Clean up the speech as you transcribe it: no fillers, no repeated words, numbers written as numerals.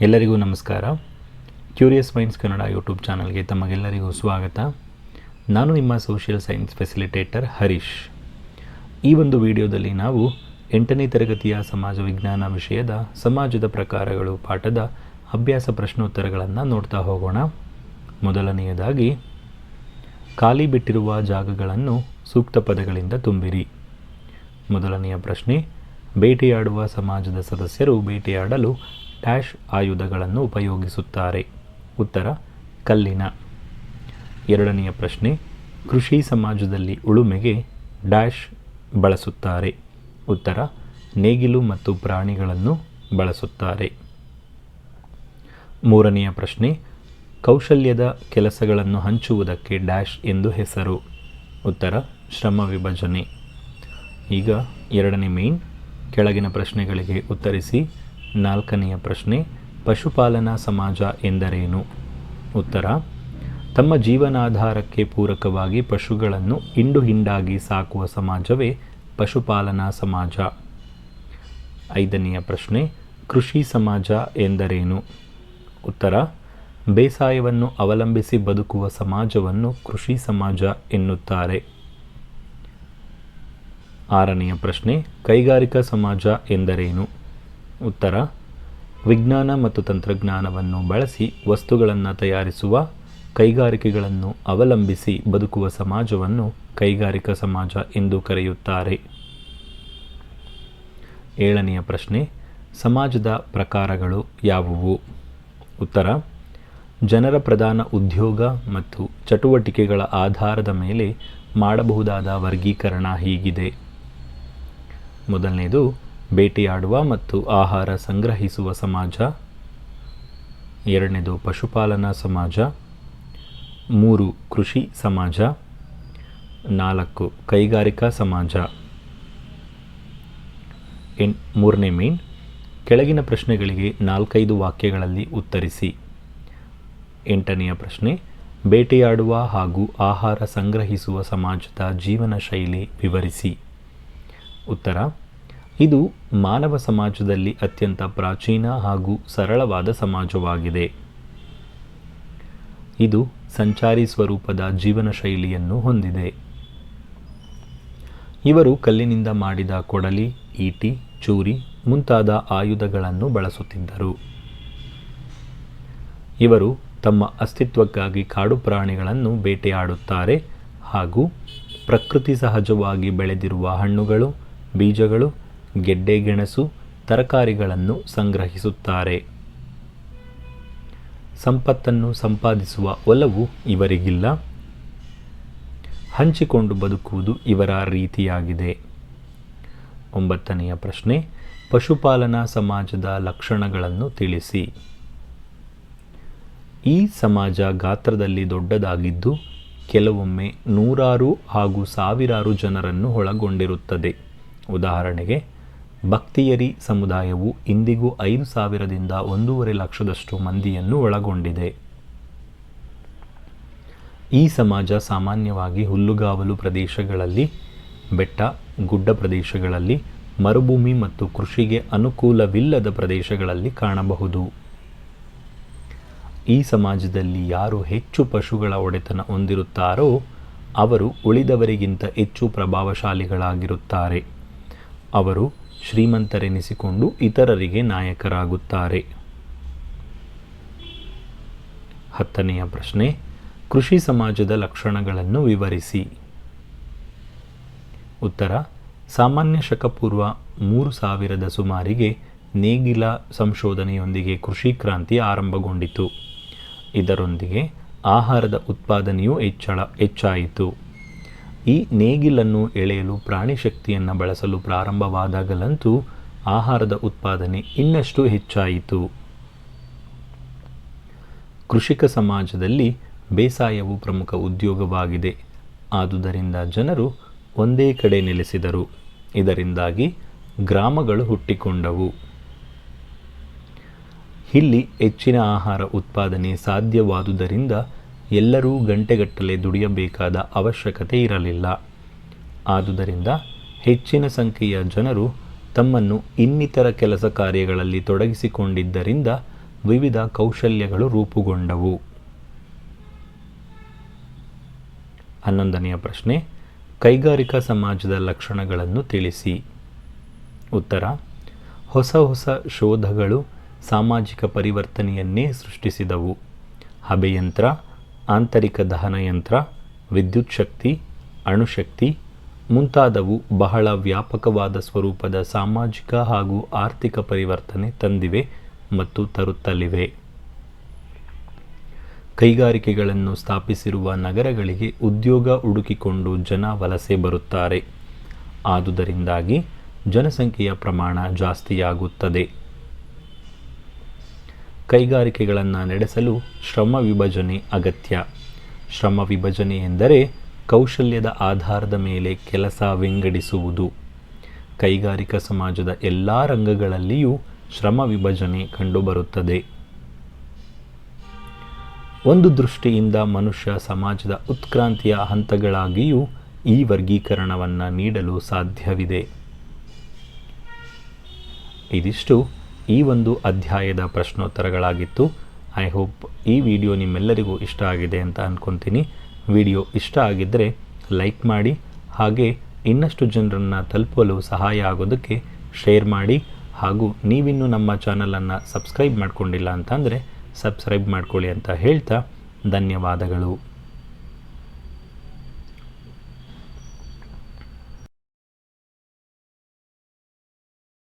ಎಲ್ಲರಿಗೂ ನಮಸ್ಕಾರ. Curious minds Kannada YouTube ಚಾನಲ್ಗೆ ತಮಗೆಲ್ಲರಿಗೂ ಸ್ವಾಗತ. ನಾನು ನಿಮ್ಮ ಸೋಷಿಯಲ್ ಸೈನ್ಸ್ ಫೆಸಿಲಿಟೇಟರ್ ಹರೀಶ್. ಈ ಒಂದು ವಿಡಿಯೋದಲ್ಲಿ ನಾವು 8ನೇ ತರಗತಿಯ ಸಮಾಜ ವಿಜ್ಞಾನ ವಿಷಯದ ಸಮಾಜದ ಪ್ರಕಾರಗಳು ಪಾಠದ ಅಭ್ಯಾಸ ಪ್ರಶ್ನೋತ್ತರಗಳನ್ನು ನೋಡ್ತಾ ಹೋಗೋಣ. ಮೊದಲನೆಯದಾಗಿ, ಖಾಲಿ ಬಿಟ್ಟಿರುವ ಜಾಗಗಳನ್ನು ಸೂಕ್ತ ಪದಗಳಿಂದ ತುಂಬಿರಿ. ಮೊದಲನೆಯ ಪ್ರಶ್ನೆ, ಬೇಟೆಯಾಡುವ ಸಮಾಜದ ಸದಸ್ಯರು ಬೇಟೆಯಾಡಲು ಡ್ಯಾಶ್ ಆಯುಧಗಳನ್ನು ಉಪಯೋಗಿಸುತ್ತಾರೆ. ಉತ್ತರ, ಕಲ್ಲಿನ. ಎರಡನೆಯ ಪ್ರಶ್ನೆ, ಕೃಷಿ ಸಮಾಜದಲ್ಲಿ ಉಳುಮೆಗೆ ಡ್ಯಾಶ್ ಬಳಸುತ್ತಾರೆ. ಉತ್ತರ, ನೇಗಿಲು ಮತ್ತು ಪ್ರಾಣಿಗಳನ್ನು ಬಳಸುತ್ತಾರೆ. ಮೂರನೆಯ ಪ್ರಶ್ನೆ, ಕೌಶಲ್ಯದ ಕೆಲಸಗಳನ್ನು ಹಂಚುವುದಕ್ಕೆ ಡ್ಯಾಶ್ ಎಂದು ಹೆಸರು. ಉತ್ತರ, ಶ್ರಮ ವಿಭಜನೆ. ಈಗ ಎರಡನೇ ಮೇನ್, ಕೆಳಗಿನ ಪ್ರಶ್ನೆಗಳಿಗೆ ಉತ್ತರಿಸಿ. ನಾಲ್ಕನೆಯ ಪ್ರಶ್ನೆ, ಪಶುಪಾಲನಾ ಸಮಾಜ ಎಂದರೇನು? ಉತ್ತರ, ತಮ್ಮ ಜೀವನಾಧಾರಕ್ಕೆ ಪೂರಕವಾಗಿ ಪಶುಗಳನ್ನು ಹಿಂಡು ಹಿಂಡಾಗಿ ಸಾಕುವ ಸಮಾಜವೇ ಪಶುಪಾಲನಾ ಸಮಾಜ. ಐದನೆಯ ಪ್ರಶ್ನೆ, ಕೃಷಿ ಸಮಾಜ ಎಂದರೇನು? ಉತ್ತರ, ಬೇಸಾಯವನ್ನು ಅವಲಂಬಿಸಿ ಬದುಕುವ ಸಮಾಜವನ್ನು ಕೃಷಿ ಸಮಾಜ ಎನ್ನುತ್ತಾರೆ. ಆರನೆಯ ಪ್ರಶ್ನೆ, ಕೈಗಾರಿಕಾ ಸಮಾಜ ಎಂದರೇನು? ಉತ್ತರ, ವಿಜ್ಞಾನ ಮತ್ತು ತಂತ್ರಜ್ಞಾನವನ್ನು ಬಳಸಿ ವಸ್ತುಗಳನ್ನು ತಯಾರಿಸುವ ಕೈಗಾರಿಕೆಗಳನ್ನು ಅವಲಂಬಿಸಿ ಬದುಕುವ ಸಮಾಜವನ್ನು ಕೈಗಾರಿಕಾ ಸಮಾಜ ಎಂದು ಕರೆಯುತ್ತಾರೆ. ಏಳನೆಯ ಪ್ರಶ್ನೆ, ಸಮಾಜದ ಪ್ರಕಾರಗಳು ಯಾವುವು? ಉತ್ತರ, ಜನರ ಪ್ರಧಾನ ಉದ್ಯೋಗ ಮತ್ತು ಚಟುವಟಿಕೆಗಳ ಆಧಾರದ ಮೇಲೆ ಮಾಡಬಹುದಾದ ವರ್ಗೀಕರಣ ಹೀಗಿದೆ. ಮೊದಲನೇದು, ಬೇಟೆಯಾಡುವ ಮತ್ತು ಆಹಾರ ಸಂಗ್ರಹಿಸುವ ಸಮಾಜ. ಎರಡನೇದು, ಪಶುಪಾಲನಾ ಸಮಾಜ. 3, ಕೃಷಿ ಸಮಾಜ. 4, ಕೈಗಾರಿಕಾ ಸಮಾಜ. ಮೂರನೇ ಮೇನ್, ಕೆಳಗಿನ ಪ್ರಶ್ನೆಗಳಿಗೆ 4-5 ವಾಕ್ಯಗಳಲ್ಲಿ ಉತ್ತರಿಸಿ. 8ನೆಯ ಪ್ರಶ್ನೆ, ಬೇಟೆಯಾಡುವ ಹಾಗೂ ಆಹಾರ ಸಂಗ್ರಹಿಸುವ ಸಮಾಜದ ಜೀವನ ಶೈಲಿ ವಿವರಿಸಿ. ಉತ್ತರ, ಇದು ಮಾನವ ಸಮಾಜದಲ್ಲಿ ಅತ್ಯಂತ ಪ್ರಾಚೀನ ಹಾಗೂ ಸರಳವಾದ ಸಮಾಜವಾಗಿದೆ. ಇದು ಸಂಚಾರಿ ಸ್ವರೂಪದ ಜೀವನ ಶೈಲಿಯನ್ನು ಹೊಂದಿದೆ. ಇವರು ಕಲ್ಲಿನಿಂದ ಮಾಡಿದ ಕೊಡಲಿ, ಈಟಿ, ಚೂರಿ ಮುಂತಾದ ಆಯುಧಗಳನ್ನು ಬಳಸುತ್ತಿದ್ದರು. ಇವರು ತಮ್ಮ ಅಸ್ತಿತ್ವಕ್ಕಾಗಿ ಕಾಡು ಪ್ರಾಣಿಗಳನ್ನು ಬೇಟೆಯಾಡುತ್ತಾರೆ ಹಾಗೂ ಪ್ರಕೃತಿ ಸಹಜವಾಗಿ ಬೆಳೆದಿರುವ ಹಣ್ಣುಗಳು, ಬೀಜಗಳು, ಗೆಡ್ಡೆ ಗೆಣಸು, ತರಕಾರಿಗಳನ್ನು ಸಂಗ್ರಹಿಸುತ್ತಾರೆ. ಸಂಪತ್ತನ್ನು ಸಂಪಾದಿಸುವ ಒಲವು ಇವರಿಗಿಲ್ಲ. ಹಂಚಿಕೊಂಡು ಬದುಕುವುದು ಇವರ ರೀತಿಯಾಗಿದೆ. 9ನೆಯ ಪ್ರಶ್ನೆ, ಪಶುಪಾಲನಾ ಸಮಾಜದ ಲಕ್ಷಣಗಳನ್ನು ತಿಳಿಸಿ. ಈ ಸಮಾಜ ಗಾತ್ರದಲ್ಲಿ ದೊಡ್ಡದಾಗಿದ್ದು ಕೆಲವೊಮ್ಮೆ ನೂರಾರು ಹಾಗೂ ಸಾವಿರಾರು ಜನರನ್ನು ಒಳಗೊಂಡಿರುತ್ತದೆ. ಉದಾಹರಣೆಗೆ, ಭಕ್ತಿಯರಿ ಸಮುದಾಯವು ಇಂದಿಗೂ 5,000ದಿಂದ 1.5 ಲಕ್ಷದಷ್ಟು ಮಂದಿಯನ್ನು ಒಳಗೊಂಡಿದೆ. ಈ ಸಮಾಜ ಸಾಮಾನ್ಯವಾಗಿ ಹುಲ್ಲುಗಾವಲು ಪ್ರದೇಶಗಳಲ್ಲಿ, ಬೆಟ್ಟ, ಗುಡ್ಡ ಪ್ರದೇಶಗಳಲ್ಲಿ, ಮರುಭೂಮಿ ಮತ್ತು ಕೃಷಿಗೆ ಅನುಕೂಲವಿಲ್ಲದ ಪ್ರದೇಶಗಳಲ್ಲಿ ಕಾಣಬಹುದು. ಈ ಸಮಾಜದಲ್ಲಿ ಯಾರು ಹೆಚ್ಚು ಪಶುಗಳ ಒಡೆತನ ಹೊಂದಿರುತ್ತಾರೋ ಅವರು ಉಳಿದವರಿಗಿಂತ ಹೆಚ್ಚು ಪ್ರಭಾವಶಾಲಿಗಳಾಗಿರುತ್ತಾರೆ. ಅವರು ಶ್ರೀಮಂತರೆನಿಸಿಕೊಂಡು ಇತರರಿಗೆ ನಾಯಕರಾಗುತ್ತಾರೆ. 10ನೆಯ ಪ್ರಶ್ನೆ, ಕೃಷಿ ಸಮಾಜದ ಲಕ್ಷಣಗಳನ್ನು ವಿವರಿಸಿ. ಉತ್ತರ, ಸಾಮಾನ್ಯ ಶಕಪೂರ್ವ 3000ದ ಸುಮಾರಿಗೆ ನೇಗಿಲ ಸಂಶೋಧನೆಯೊಂದಿಗೆ ಕೃಷಿ ಕ್ರಾಂತಿ ಆರಂಭಗೊಂಡಿತು. ಇದರೊಂದಿಗೆ ಆಹಾರದ ಉತ್ಪಾದನೆಯೂ ಹೆಚ್ಚಾಯಿತು. ಈ ನೇಗಿಲನ್ನು ಎಳೆಯಲು ಪ್ರಾಣಿ ಶಕ್ತಿಯನ್ನು ಬಳಸಲು ಪ್ರಾರಂಭವಾದಾಗಲಂತೂ ಆಹಾರದ ಉತ್ಪಾದನೆ ಇನ್ನಷ್ಟು ಹೆಚ್ಚಾಯಿತು. ಕೃಷಿಕ ಸಮಾಜದಲ್ಲಿ ಬೇಸಾಯವು ಪ್ರಮುಖ ಉದ್ಯೋಗವಾಗಿದೆ. ಆದುದರಿಂದ ಜನರು ಒಂದೇ ಕಡೆ ನೆಲೆಸಿದರು. ಇದರಿಂದಾಗಿ ಗ್ರಾಮಗಳು ಹುಟ್ಟಿಕೊಂಡವು. ಇಲ್ಲಿ ಹೆಚ್ಚಿನ ಆಹಾರ ಉತ್ಪಾದನೆ ಸಾಧ್ಯವಾದುದರಿಂದ ಎಲ್ಲರೂ ಗಂಟೆಗಟ್ಟಲೆ ದುಡಿಯಬೇಕಾದ ಅವಶ್ಯಕತೆ ಇರಲಿಲ್ಲ. ಆದುದರಿಂದ ಹೆಚ್ಚಿನ ಸಂಖ್ಯೆಯ ಜನರು ತಮ್ಮನ್ನು ಇನ್ನಿತರ ಕೆಲಸ ಕಾರ್ಯಗಳಲ್ಲಿ ತೊಡಗಿಸಿಕೊಂಡಿದ್ದರಿಂದ ವಿವಿಧ ಕೌಶಲ್ಯಗಳು ರೂಪುಗೊಂಡವು. 11ನೆಯ ಪ್ರಶ್ನೆ, ಕೈಗಾರಿಕಾ ಸಮಾಜದ ಲಕ್ಷಣಗಳನ್ನು ತಿಳಿಸಿ. ಉತ್ತರ: ಹೊಸ ಹೊಸ ಶೋಧಗಳು ಸಾಮಾಜಿಕ ಪರಿವರ್ತನೆಯನ್ನೇ ಸೃಷ್ಟಿಸಿದವು. ಹಬೆಯಂತ್ರ, ಆಂತರಿಕ ದಹನಯಂತ್ರ, ವಿದ್ಯುತ್ ಶಕ್ತಿ, ಅಣುಶಕ್ತಿ ಮುಂತಾದವು ಬಹಳ ವ್ಯಾಪಕವಾದ ಸ್ವರೂಪದ ಸಾಮಾಜಿಕ ಹಾಗೂ ಆರ್ಥಿಕ ಪರಿವರ್ತನೆ ತಂದಿವೆ ಮತ್ತು ತರುತ್ತಲಿವೆ. ಕೈಗಾರಿಕೆಗಳನ್ನು ಸ್ಥಾಪಿಸಿರುವ ನಗರಗಳಿಗೆ ಉದ್ಯೋಗ ಹುಡುಕಿಕೊಂಡು ಜನ ವಲಸೆ ಬರುತ್ತಾರೆ. ಆದುದರಿಂದಾಗಿ ಜನಸಂಖ್ಯೆಯ ಪ್ರಮಾಣ ಜಾಸ್ತಿಯಾಗುತ್ತದೆ. ಕೈಗಾರಿಕೆಗಳನ್ನು ನಡೆಸಲು ಶ್ರಮ ವಿಭಜನೆ ಅಗತ್ಯ. ಶ್ರಮ ವಿಭಜನೆ ಎಂದರೆ ಕೌಶಲ್ಯದ ಆಧಾರದ ಮೇಲೆ ಕೆಲಸ ವಿಂಗಡಿಸುವುದು. ಕೈಗಾರಿಕಾ ಸಮಾಜದ ಎಲ್ಲ ರಂಗಗಳಲ್ಲಿಯೂ ಶ್ರಮ ವಿಭಜನೆ ಕಂಡುಬರುತ್ತದೆ. ಒಂದು ದೃಷ್ಟಿಯಿಂದ ಮನುಷ್ಯ ಸಮಾಜದ ಉತ್ಕ್ರಾಂತಿಯ ಹಂತಗಳಾಗಿಯೂ ಈ ವರ್ಗೀಕರಣವನ್ನು ನೀಡಲು ಸಾಧ್ಯವಿದೆ. ಇದಿಷ್ಟು ಈ ಒಂದು ಅಧ್ಯಾಯದ ಪ್ರಶ್ನೋತ್ತರಗಳಾಗಿತ್ತು. ಐ ಹೋಪ್ ಈ ವಿಡಿಯೋ ನಿಮ್ಮೆಲ್ಲರಿಗೂ ಇಷ್ಟ ಆಗಿದೆ ಅಂತ ಅಂದ್ಕೊತೀನಿ. ವಿಡಿಯೋ ಇಷ್ಟ ಆಗಿದ್ದರೆ ಲೈಕ್ ಮಾಡಿ, ಹಾಗೆ ಇನ್ನಷ್ಟು ಜನರನ್ನು ತಲುಪಲು ಸಹಾಯ ಆಗೋದಕ್ಕೆ ಶೇರ್ ಮಾಡಿ, ಹಾಗೂ ನೀವಿನ್ನೂ ನಮ್ಮ ಚಾನಲನ್ನು ಸಬ್ಸ್ಕ್ರೈಬ್ ಮಾಡ್ಕೊಂಡಿಲ್ಲ ಅಂತಂದರೆ ಸಬ್ಸ್ಕ್ರೈಬ್ ಮಾಡ್ಕೊಳ್ಳಿ ಅಂತ ಹೇಳ್ತಾ ಧನ್ಯವಾದಗಳು.